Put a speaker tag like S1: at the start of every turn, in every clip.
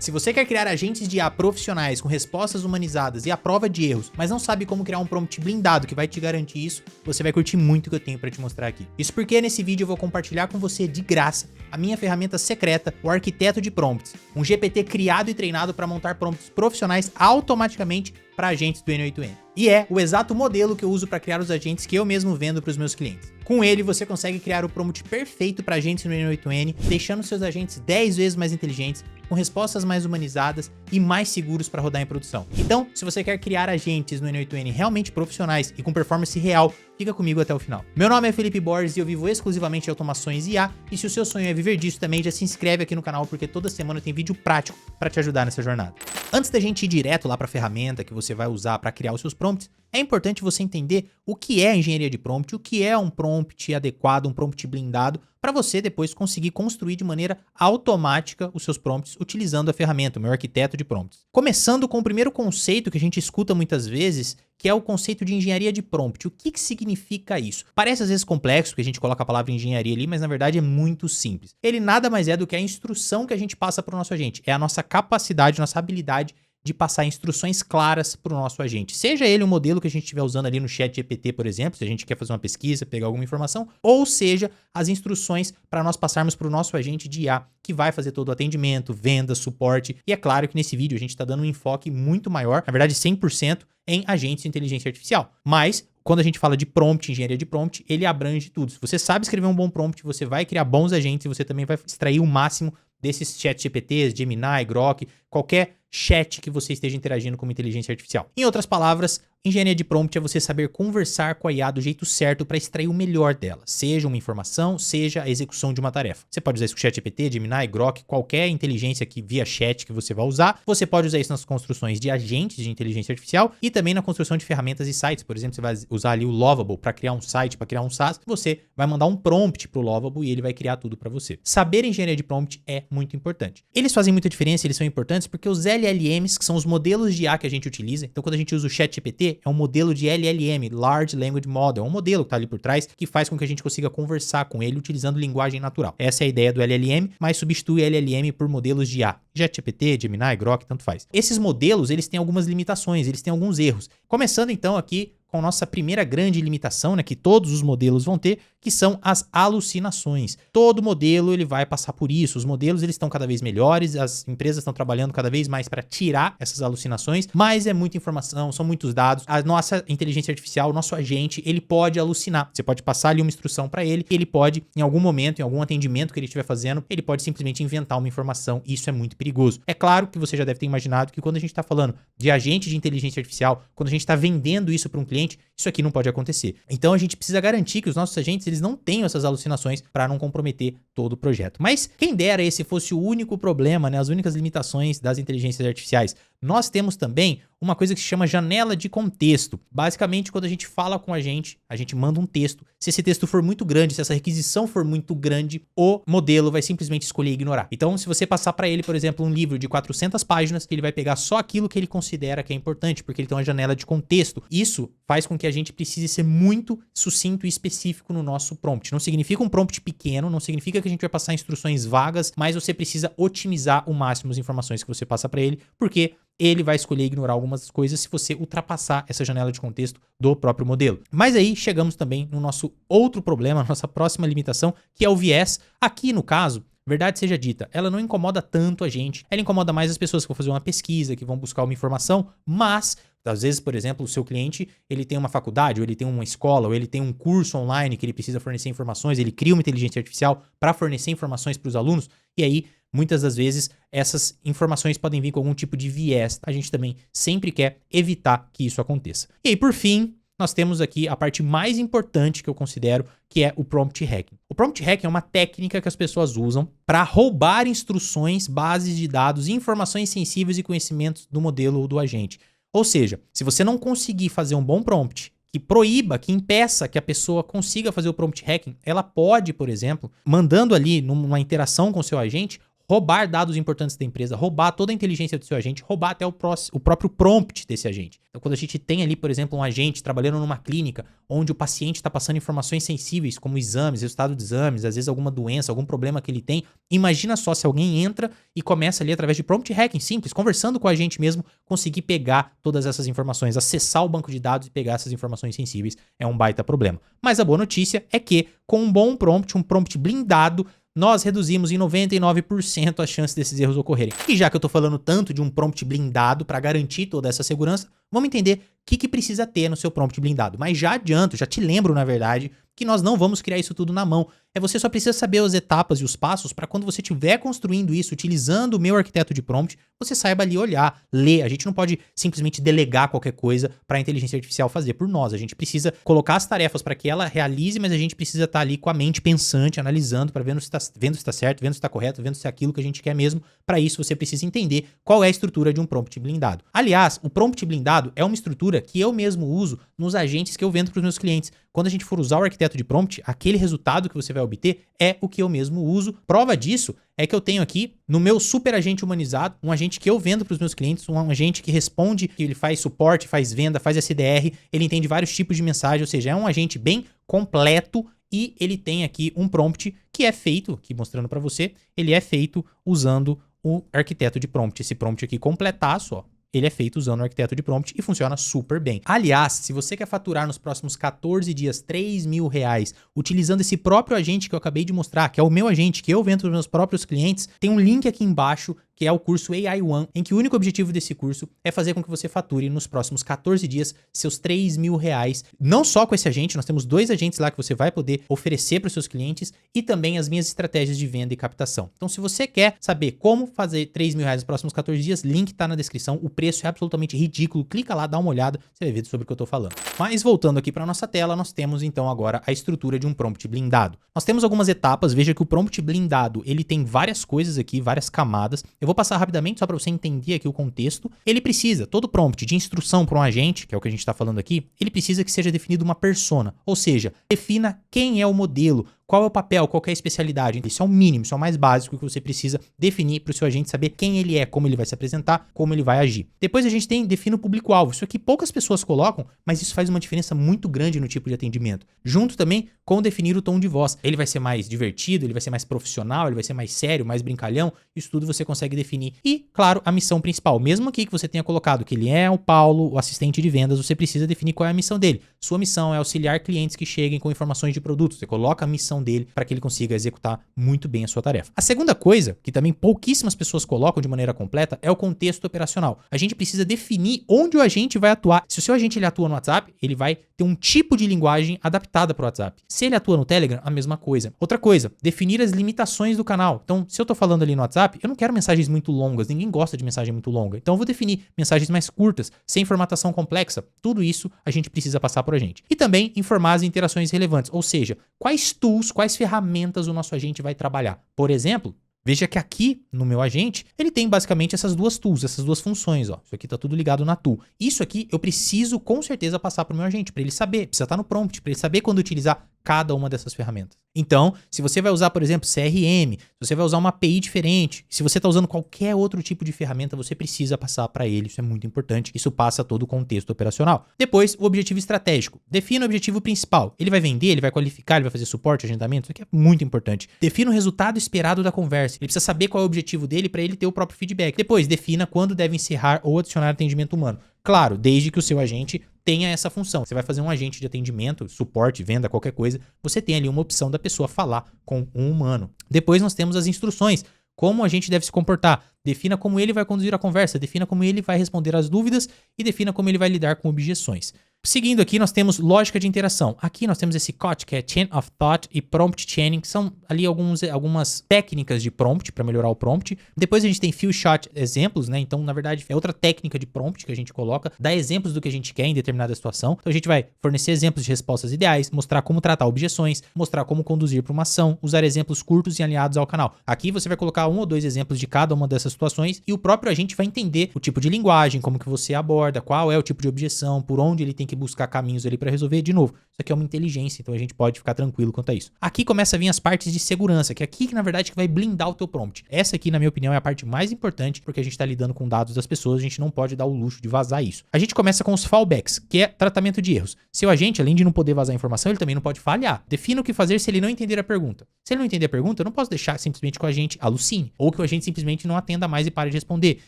S1: Se você quer criar agentes de IA profissionais com respostas humanizadas e à prova de erros, mas não sabe como criar um prompt blindado que vai te garantir isso, você vai curtir muito o que eu tenho para te mostrar aqui. Isso porque nesse vídeo eu vou compartilhar com você de graça a minha ferramenta secreta, o Arquiteto de Prompts, um GPT criado e treinado para montar prompts profissionais automaticamente para agentes do N8N. E é o exato modelo que eu uso para criar os agentes que eu mesmo vendo para os meus clientes. Com ele, você consegue criar o prompt perfeito para agentes no N8N, deixando seus agentes 10 vezes mais inteligentes, com respostas mais humanizadas e mais seguros para rodar em produção. Então, se você quer criar agentes no N8N realmente profissionais e com performance real, fica comigo até o final. Meu nome é Felipe Borges e eu vivo exclusivamente em automações IA, e se o seu sonho é viver disso também, já se inscreve aqui no canal porque toda semana tem vídeo prático para te ajudar nessa jornada. Antes da gente ir direto lá para a ferramenta que você vai usar para criar os seus prompts, é importante você entender o que é engenharia de prompt, o que é um prompt adequado, um prompt blindado, para você depois conseguir construir de maneira automática os seus prompts utilizando a ferramenta, o meu arquiteto de prompts. Começando com o primeiro conceito que a gente escuta muitas vezes, que é o conceito de engenharia de prompt. O que significa isso? Parece às vezes complexo, porque a gente coloca a palavra engenharia ali, mas na verdade é muito simples. Ele nada mais é do que a instrução que a gente passa para o nosso agente. É a nossa capacidade, nossa habilidade de passar instruções claras para o nosso agente. Seja ele um modelo que a gente estiver usando ali no ChatGPT, por exemplo, se a gente quer fazer uma pesquisa, pegar alguma informação, ou seja, as instruções para nós passarmos para o nosso agente de IA, que vai fazer todo o atendimento, venda, suporte. E é claro que nesse vídeo a gente está dando um enfoque muito maior, na verdade 100%, em agentes de inteligência artificial. Mas quando a gente fala de prompt, engenharia de prompt, ele abrange tudo. Se você sabe escrever um bom prompt, você vai criar bons agentes e você também vai extrair o máximo desses ChatGPTs, Gemini, Grok, qualquer chat que você esteja interagindo com uma inteligência artificial. Em outras palavras, engenharia de prompt é você saber conversar com a IA do jeito certo para extrair o melhor dela, seja uma informação, seja a execução de uma tarefa. Você pode usar isso com ChatGPT, Gemini, Grok, qualquer inteligência que via chat que você vai usar. Você pode usar isso nas construções de agentes de inteligência artificial e também na construção de ferramentas e sites. Por exemplo, você vai usar ali o Lovable para criar um site, para criar um SaaS. Você vai mandar um prompt para o Lovable e ele vai criar tudo para você. Saber engenharia de prompt é muito importante. Eles fazem muita diferença, eles são importantes porque os LLMs, que são os modelos de IA que a gente utiliza, então quando a gente usa o ChatGPT, é um modelo de LLM, Large Language Model, é um modelo que está ali por trás que faz com que a gente consiga conversar com ele utilizando linguagem natural. Essa é a ideia do LLM, mas substitui LLM por modelos de IA. ChatGPT, Gemini, Grok, tanto faz. Esses modelos, eles têm algumas limitações, eles têm alguns erros. Começando então aqui com a nossa primeira grande limitação, né, que todos os modelos vão ter, que são as alucinações. Todo modelo ele vai passar por isso. Os modelos eles estão cada vez melhores, as empresas estão trabalhando cada vez mais para tirar essas alucinações, mas é muita informação, são muitos dados. A nossa inteligência artificial, o nosso agente, ele pode alucinar. Você pode passar ali uma instrução para ele, ele pode, em algum momento, em algum atendimento que ele estiver fazendo, ele pode simplesmente inventar uma informação. Isso é muito perigoso. É claro que você já deve ter imaginado que quando a gente está falando de agente de inteligência artificial, quando a gente está vendendo isso para um cliente, isso aqui não pode acontecer. Então a gente precisa garantir que os nossos agentes eles não tenham essas alucinações para não comprometer todo o projeto. Mas quem dera esse fosse o único problema, né, as únicas limitações das inteligências artificiais. Nós temos também uma coisa que se chama janela de contexto. Basicamente, quando a gente fala com a gente manda um texto. Se esse texto for muito grande, se essa requisição for muito grande, o modelo vai simplesmente escolher ignorar. Então, se você passar para ele, por exemplo, um livro de 400 páginas, ele vai pegar só aquilo que ele considera que é importante, porque ele tem uma janela de contexto. Isso faz com que a gente precise ser muito sucinto e específico no nosso prompt. Não significa um prompt pequeno, não significa que a gente vai passar instruções vagas, mas você precisa otimizar o máximo as informações que você passa para ele, porque ele vai escolher ignorar algumas coisas se você ultrapassar essa janela de contexto do próprio modelo. Mas aí chegamos também no nosso outro problema, nossa próxima limitação, que é o viés. Aqui no caso, verdade seja dita, ela não incomoda tanto a gente, ela incomoda mais as pessoas que vão fazer uma pesquisa, que vão buscar uma informação, mas às vezes, por exemplo, o seu cliente, ele tem uma faculdade, ou ele tem uma escola, ou ele tem um curso online que ele precisa fornecer informações, ele cria uma inteligência artificial para fornecer informações para os alunos, e aí, muitas das vezes, essas informações podem vir com algum tipo de viés. A gente também sempre quer evitar que isso aconteça. E aí, por fim, nós temos aqui a parte mais importante que eu considero, que é o prompt hacking. O prompt hacking é uma técnica que as pessoas usam para roubar instruções, bases de dados, informações sensíveis e conhecimentos do modelo ou do agente. Ou seja, se você não conseguir fazer um bom prompt que proíba, que impeça que a pessoa consiga fazer o prompt hacking, ela pode, por exemplo, mandando ali numa interação com o seu agente, roubar dados importantes da empresa, roubar toda a inteligência do seu agente, roubar até o próprio prompt desse agente. Então, quando a gente tem ali, por exemplo, um agente trabalhando numa clínica onde o paciente está passando informações sensíveis, como exames, resultado de exames, às vezes alguma doença, algum problema que ele tem, imagina só se alguém entra e começa ali através de prompt hacking simples, conversando com a gente mesmo, conseguir pegar todas essas informações, acessar o banco de dados e pegar essas informações sensíveis, é um baita problema. Mas a boa notícia é que, com um bom prompt, um prompt blindado, nós reduzimos em 99% a chance desses erros ocorrerem. E já que eu tô falando tanto de um prompt blindado para garantir toda essa segurança, vamos entender o que precisa ter no seu prompt blindado. Mas já adianto, já te lembro, na verdade, que nós não vamos criar isso tudo na mão. Você só precisa saber as etapas e os passos para quando você estiver construindo isso, utilizando o meu arquiteto de prompt, você saiba ali olhar, ler. A gente não pode simplesmente delegar qualquer coisa para a inteligência artificial fazer por nós. A gente precisa colocar as tarefas para que ela realize, mas a gente precisa estar ali com a mente pensante, analisando, para vendo se está certo, vendo se está correto, vendo se é aquilo que a gente quer mesmo. Para isso, você precisa entender qual é a estrutura de um prompt blindado. Aliás, o prompt blindado é uma estrutura que eu mesmo uso nos agentes que eu vendo para os meus clientes. Quando a gente for usar o arquiteto de prompt, aquele resultado que você vai obter é o que eu mesmo uso. Prova disso é que eu tenho aqui no meu super agente humanizado, um agente que eu vendo para os meus clientes, um agente que responde, que ele faz suporte, faz venda, faz SDR, ele entende vários tipos de mensagem, ou seja, é um agente bem completo e ele tem aqui um prompt que é feito, aqui mostrando para você, ele é feito usando o arquiteto de prompt. Esse prompt aqui completaço, ó. Ele é feito usando o arquiteto de prompt e funciona super bem. Aliás, se você quer faturar nos próximos 14 dias R$3.000 utilizando esse próprio agente que eu acabei de mostrar, que é o meu agente, que eu vendo para os meus próprios clientes, tem um link aqui embaixo que é o curso AI One, em que o único objetivo desse curso é fazer com que você fature nos próximos 14 dias seus R$3.000. Não só com esse agente, nós temos 2 agentes lá que você vai poder oferecer para os seus clientes e também as minhas estratégias de venda e captação. Então, se você quer saber como fazer R$3.000 nos próximos 14 dias, link tá na descrição. O preço é absolutamente ridículo. Clica lá, dá uma olhada, você vai ver sobre o que eu tô falando. Mas voltando aqui para nossa tela, nós temos então agora a estrutura de um prompt blindado. Nós temos algumas etapas, veja que o prompt blindado, ele tem várias coisas aqui, várias camadas. Eu vou passar rapidamente só para você entender aqui o contexto. Ele precisa, todo prompt de instrução para um agente, que é o que a gente está falando aqui, ele precisa que seja definido uma persona, ou seja, defina quem é o modelo, qual é o papel, qual é a especialidade. Isso é o mínimo, isso é o mais básico que você precisa definir para o seu agente saber quem ele é, como ele vai se apresentar, como ele vai agir. Depois a gente define o público-alvo. Isso aqui poucas pessoas colocam, mas isso faz uma diferença muito grande no tipo de atendimento. Junto também com definir o tom de voz. Ele vai ser mais divertido, ele vai ser mais profissional, ele vai ser mais sério, mais brincalhão. Isso tudo você consegue definir. E, claro, a missão principal. Mesmo aqui que você tenha colocado que ele é o Paulo, o assistente de vendas, você precisa definir qual é a missão dele. Sua missão é auxiliar clientes que cheguem com informações de produtos. Você coloca a missão dele para que ele consiga executar muito bem a sua tarefa. A segunda coisa, que também pouquíssimas pessoas colocam de maneira completa, é o contexto operacional. A gente precisa definir onde o agente vai atuar. Se o seu agente ele atua no WhatsApp, ele vai ter um tipo de linguagem adaptada para o WhatsApp. Se ele atua no Telegram, a mesma coisa. Outra coisa, definir as limitações do canal. Então, se eu tô falando ali no WhatsApp, eu não quero mensagens muito longas, ninguém gosta de mensagem muito longa. Então, eu vou definir mensagens mais curtas, sem formatação complexa. Tudo isso a gente precisa passar por agente. E também informar as interações relevantes, ou seja, quais tools, quais ferramentas o nosso agente vai trabalhar. Por exemplo, veja que aqui no meu agente, ele tem basicamente essas duas tools, essas duas funções, ó. Isso aqui tá tudo ligado na tool. Isso aqui eu preciso com certeza passar para o meu agente, para ele saber, precisa estar no prompt, para ele saber quando utilizar cada uma dessas ferramentas. Então, se você vai usar, por exemplo, CRM, se você vai usar uma API diferente, se você está usando qualquer outro tipo de ferramenta, você precisa passar para ele, isso é muito importante, isso passa todo o contexto operacional. Depois, o objetivo estratégico. Defina o objetivo principal. Ele vai vender, ele vai qualificar, ele vai fazer suporte, agendamento, isso aqui é muito importante. Defina o resultado esperado da conversa. Ele precisa saber qual é o objetivo dele para ele ter o próprio feedback. Depois, defina quando deve encerrar ou adicionar atendimento humano. Claro, desde que o seu agente tenha essa função. Você vai fazer um agente de atendimento, suporte, venda, qualquer coisa, você tem ali uma opção da pessoa falar com um humano. Depois nós temos as instruções, como a gente deve se comportar. Defina como ele vai conduzir a conversa, defina como ele vai responder às dúvidas e defina como ele vai lidar com objeções. Seguindo aqui, nós temos lógica de interação. Aqui nós temos esse COT, que é Chain of Thought, e Prompt Chaining, que são ali algumas técnicas de prompt para melhorar o prompt. Depois a gente tem Few Shot exemplos, né? Então, na verdade, é outra técnica de prompt que a gente coloca, dá exemplos do que a gente quer em determinada situação. Então, a gente vai fornecer exemplos de respostas ideais, mostrar como tratar objeções, mostrar como conduzir para uma ação, usar exemplos curtos e alinhados ao canal. Aqui você vai colocar 1 ou 2 exemplos de cada uma dessas essas situações e o próprio agente vai entender o tipo de linguagem, como que você aborda, qual é o tipo de objeção, por onde ele tem que buscar caminhos ali para resolver. De novo, isso aqui é uma inteligência, então a gente pode ficar tranquilo quanto a isso. Aqui começa a vir as partes de segurança, que é aqui que na verdade que vai blindar o teu prompt. Essa aqui, na minha opinião, é a parte mais importante, porque a gente tá lidando com dados das pessoas, a gente não pode dar o luxo de vazar isso. A gente começa com os fallbacks, que é tratamento de erros. Seu agente, além de não poder vazar informação, ele também não pode falhar. Defina o que fazer se ele não entender a pergunta. Se ele não entender a pergunta, eu não posso deixar simplesmente que o agente alucine, ou que o agente simplesmente não atenda mais e pare de responder.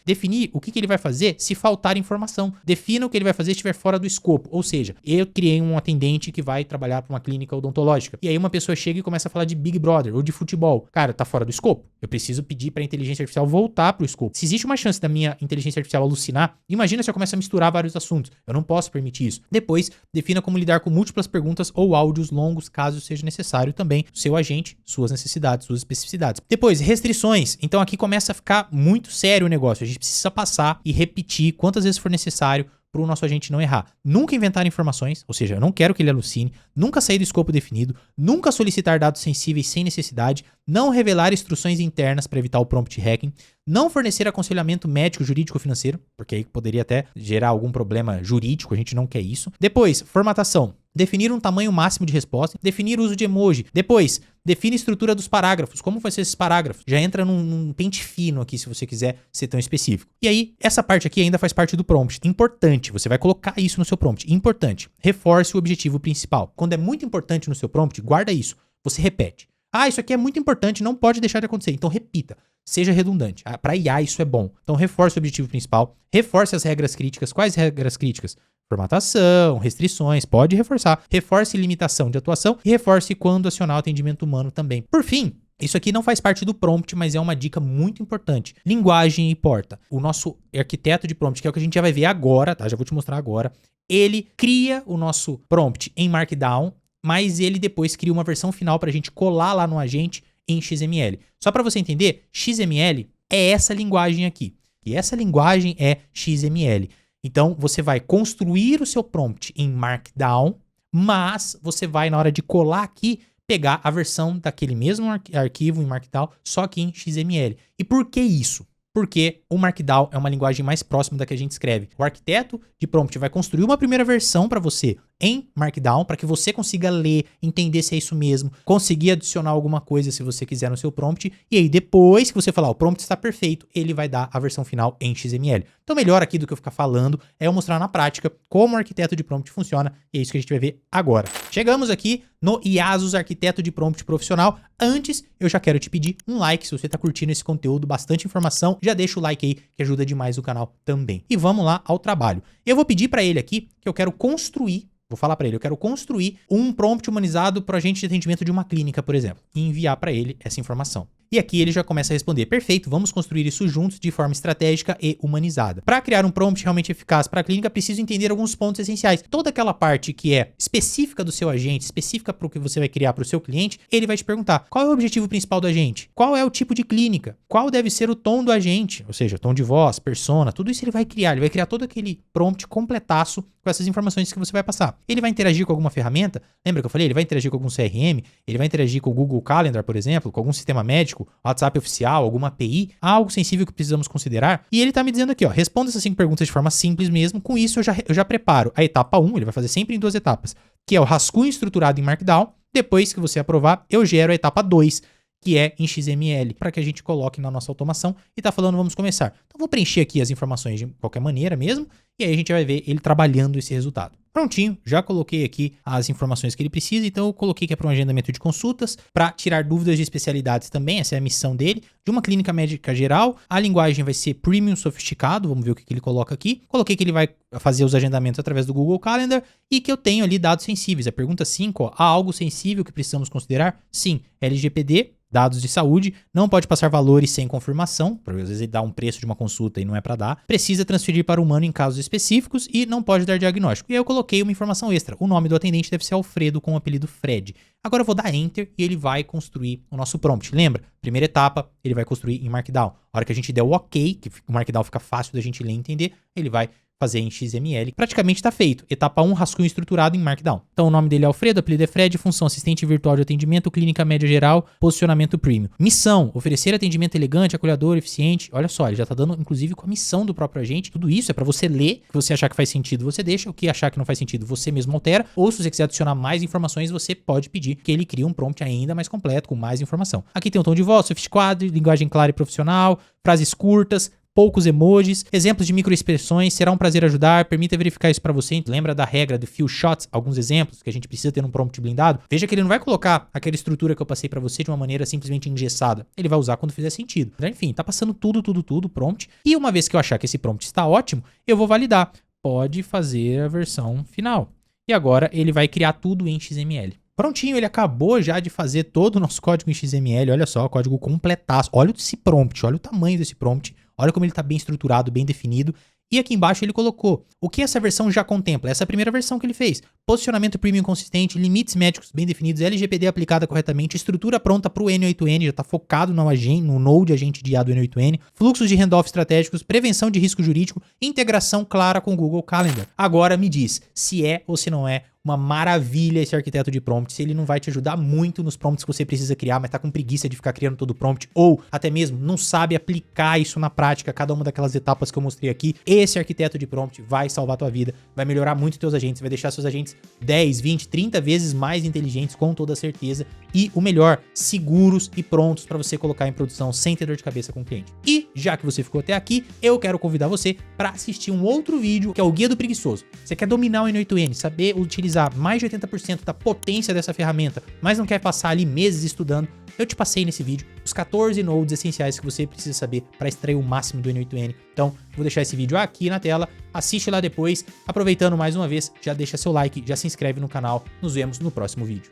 S1: Definir o que ele vai fazer se faltar informação. Defina o que ele vai fazer se estiver fora do escopo. Ou seja, eu criei um atendente que vai trabalhar para uma clínica odontológica. E aí uma pessoa chega e começa a falar de Big Brother ou de futebol. Cara, tá fora do escopo. Eu preciso pedir para a inteligência artificial voltar pro escopo. Se existe uma chance da minha inteligência artificial alucinar, imagina se eu começo a misturar vários assuntos. Eu não posso permitir isso. Depois, defina como lidar com múltiplas perguntas ou áudios longos, caso seja necessário também. Seu agente, suas necessidades, suas especificidades. Depois, restrições. Então aqui começa a ficar muito sério o negócio. A gente precisa passar e repetir quantas vezes for necessário para o nosso agente não errar. Nunca inventar informações, ou seja, eu não quero que ele alucine, nunca sair do escopo definido, nunca solicitar dados sensíveis sem necessidade, não revelar instruções internas para evitar o prompt hacking, não fornecer aconselhamento médico, jurídico ou financeiro, porque aí poderia até gerar algum problema jurídico, a gente não quer isso. Depois, formatação. Definir um tamanho máximo de resposta, definir o uso de emoji. Depois, define a estrutura dos parágrafos. Como vai ser esses parágrafos? Já entra num pente fino aqui, se você quiser ser tão específico. E aí, essa parte aqui ainda faz parte do prompt. Importante, você vai colocar isso no seu prompt. Importante, reforce o objetivo principal. Quando é muito importante no seu prompt, guarda isso. Você repete. Ah, isso aqui é muito importante, não pode deixar de acontecer. Então repita, seja redundante. Para IA isso é bom. Então reforce o objetivo principal, reforce as regras críticas. Quais regras críticas? Formatação, restrições, pode reforçar. Reforce limitação de atuação e reforce quando acionar o atendimento humano também. Por fim, isso aqui não faz parte do prompt, mas é uma dica muito importante. Linguagem importa. O nosso arquiteto de prompt, que é o que a gente já vai ver agora, tá? Já vou te mostrar agora. Ele cria o nosso prompt em Markdown, mas ele depois cria uma versão final para a gente colar lá no agente em XML. Só para você entender, XML é essa linguagem aqui. E essa linguagem é XML. Então, você vai construir o seu prompt em Markdown, mas você vai, na hora de colar aqui, pegar a versão daquele mesmo arquivo em Markdown, só que em XML. E por que isso? Porque o Markdown é uma linguagem mais próxima da que a gente escreve. O arquiteto de prompt vai construir uma primeira versão para você em Markdown, para que você consiga ler, entender se é isso mesmo, conseguir adicionar alguma coisa se você quiser no seu prompt, e aí depois que você falar o prompt está perfeito, ele vai dar a versão final em XML. Então melhor aqui do que eu ficar falando é eu mostrar na prática como o arquiteto de prompt funciona, e é isso que a gente vai ver agora. Chegamos aqui no Yasus Arquiteto de Prompt Profissional. Antes, eu já quero te pedir um like se você está curtindo esse conteúdo, bastante informação, já deixa o like aí que ajuda demais o canal também. E vamos lá ao trabalho. Eu vou pedir para ele aqui que eu quero construir. Vou falar para ele, eu quero construir um prompt humanizado para o agente de atendimento de uma clínica, por exemplo, e enviar para ele essa informação. E aqui ele já começa a responder, perfeito, vamos construir isso juntos de forma estratégica e humanizada. Para criar um prompt realmente eficaz para a clínica, preciso entender alguns pontos essenciais. Toda aquela parte que é específica do seu agente, específica para o que você vai criar para o seu cliente, ele vai te perguntar, qual é o objetivo principal do agente? Qual é o tipo de clínica? Qual deve ser o tom do agente? Ou seja, tom de voz, persona, tudo isso ele vai criar todo aquele prompt completaço com essas informações que você vai passar. Ele vai interagir com alguma ferramenta, lembra que eu falei? Ele vai interagir com algum CRM, ele vai interagir com o Google Calendar, por exemplo, com algum sistema médico, WhatsApp oficial, alguma API, algo sensível que precisamos considerar. E ele tá me dizendo aqui, ó, responda essas 5 perguntas de forma simples mesmo. Com isso, eu já preparo a etapa 1, ele vai fazer sempre em 2 etapas, que é o rascunho estruturado em Markdown. Depois que você aprovar, eu gero a etapa 2, que é em XML, para que a gente coloque na nossa automação. E tá falando, vamos começar. Então, vou preencher aqui as informações de qualquer maneira mesmo, e aí a gente vai ver ele trabalhando esse resultado. Prontinho, já coloquei aqui as informações que ele precisa, então eu coloquei que é para um agendamento de consultas, para tirar dúvidas de especialidades também, essa é a missão dele, de uma clínica médica geral. A linguagem vai ser premium sofisticado, vamos ver o que ele coloca aqui. Coloquei que ele vai fazer os agendamentos através do Google Calendar e que eu tenho ali dados sensíveis. A pergunta 5, ó, há algo sensível que precisamos considerar? Sim, LGPD, dados de saúde, não pode passar valores sem confirmação, porque às vezes ele dá um preço de uma consulta e não é para dar, precisa transferir para o humano em casos específicos e não pode dar diagnóstico. E aí eu coloquei uma informação extra, o nome do atendente deve ser Alfredo com o apelido Fred. Agora eu vou dar Enter e ele vai construir o nosso prompt. Lembra? Primeira etapa, ele vai construir em Markdown. A hora que a gente der o OK, que o Markdown fica fácil da gente ler e entender, ele vai fazer em XML. Praticamente está feito. Etapa 1, rascunho estruturado em Markdown. Então o nome dele é Alfredo, apelido é Fred, função assistente virtual de atendimento, clínica média geral, posicionamento premium. Missão, oferecer atendimento elegante, acolhedor, eficiente. Olha só, ele já tá dando inclusive com a missão do próprio agente. Tudo isso é para você ler, o que você achar que faz sentido você deixa, o que achar que não faz sentido você mesmo altera, ou se você quiser adicionar mais informações, você pode pedir que ele crie um prompt ainda mais completo, com mais informação. Aqui tem o tom de voz, sofisticado, linguagem clara e profissional, frases curtas, poucos emojis, exemplos de microexpressões, será um prazer ajudar, permita verificar isso para você. Lembra da regra do few shots, alguns exemplos que a gente precisa ter num prompt blindado? Veja que ele não vai colocar aquela estrutura que eu passei para você de uma maneira simplesmente engessada. Ele vai usar quando fizer sentido. Então, enfim, tá passando tudo, prompt. E uma vez que eu achar que esse prompt está ótimo, eu vou validar. Pode fazer a versão final. E agora ele vai criar tudo em XML. Prontinho, ele acabou já de fazer todo o nosso código em XML. Olha só, código completaço. Olha esse prompt, olha o tamanho desse prompt. Olha como ele está bem estruturado, bem definido. E aqui embaixo ele colocou o que essa versão já contempla. Essa é a primeira versão que ele fez. Posicionamento premium consistente, limites médicos bem definidos, LGPD aplicada corretamente, estrutura pronta para o N8N, já está focado no Node agente de IA do N8N, fluxos de handoff estratégicos, prevenção de risco jurídico, integração clara com o Google Calendar. Agora me diz se é ou se não é uma maravilha esse arquiteto de prompts. Ele não vai te ajudar muito nos prompts que você precisa criar, mas tá com preguiça de ficar criando todo o prompt, ou até mesmo não sabe aplicar isso na prática, cada uma daquelas etapas que eu mostrei aqui. Esse arquiteto de prompt vai salvar a tua vida, vai melhorar muito teus agentes, vai deixar seus agentes 10, 20, 30 vezes mais inteligentes, com toda certeza, e o melhor, seguros e prontos para você colocar em produção sem ter dor de cabeça com o cliente. E já que você ficou até aqui, eu quero convidar você para assistir um outro vídeo, que é o Guia do Preguiçoso. Você quer dominar o N8N, saber utilizar mais de 80% da potência dessa ferramenta, mas não quer passar ali meses estudando, eu te passei nesse vídeo os 14 nodes essenciais que você precisa saber para extrair o máximo do N8N. Então, vou deixar esse vídeo aqui na tela, assiste lá depois. Aproveitando mais uma vez, já deixa seu like, já se inscreve no canal. Nos vemos no próximo vídeo.